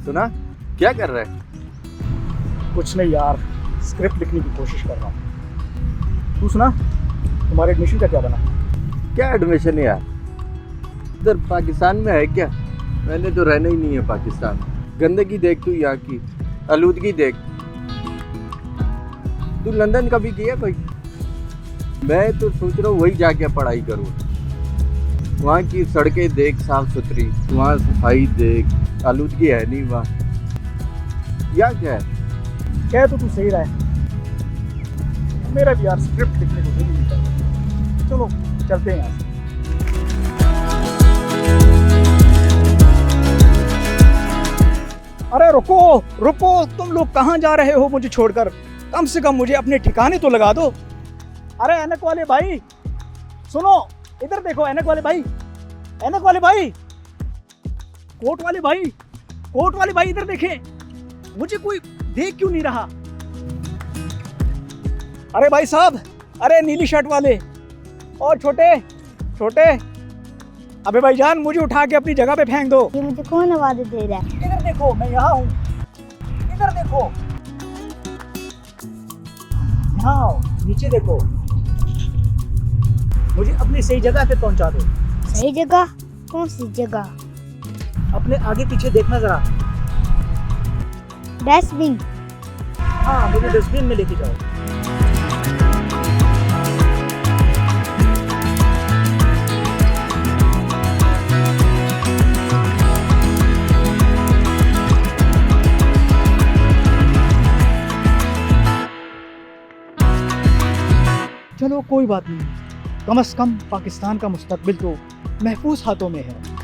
सुना क्या कर रहा है? कुछ नहीं यार, स्क्रिप्ट लिखने की कोशिश कर रहा हूँ। तू सुना, तुम्हारे एडमिशन का क्या बना? क्या एडमिशन है यार? इधर पाकिस्तान में है क्या? मैंने तो रहना ही नहीं है पाकिस्तान में। गंदगी देख तू यहाँ की, आलूदगी देख। तू लंदन कभी गया कोई? मैं तो सोच रहा हूँ वही जाके पढ़ाई करूँ। वहाँ की सड़कें देख साफ सुथरी, वहाँ सफाई देख, आलूदगी है नहीं वहाँ। या क्या है? कह तो तू सही रहा है, मेरा भी यार स्क्रिप्ट लिखने को दिल नहीं कर रहा। चलो चलते हैं यहाँ से। अरे रुको रुको, तुम लोग कहाँ जा रहे हो मुझे छोड़कर? कम से कम मुझे अपने ठिकाने तो लगा दो। अरे ऐनक वाले भाई सुनो, इधर देखो। ऐनक वाले भाई, ऐनक वाले भाई, कोट वाले भाई, कोट वाले भाई इधर देखें, मुझे कोई देख क्यों नहीं रहा? अरे भाई साहब, अरे नीली शर्ट वाले और छोटे छोटे, अबे भाईजान मुझे उठा के अपनी जगह पे फेंक दो। ये मुझे कौन आवाज दे रहा है? इधर देखो, मैं यहाँ हूँ, इधर देखो, यहाँ आओ, नीचे देखो, मुझे अपनी सही जगह पे पहुँचा दो। सही जगह? कौन सी जगह? अपने आगे पीछे देखना जरा। डस्टबिन? हाँ, मुझे डस्टबिन में लेके जाओ। चलो कोई बात नहीं, कम से कम पाकिस्तान का मुस्तकबिल तो महफूज हाथों में है।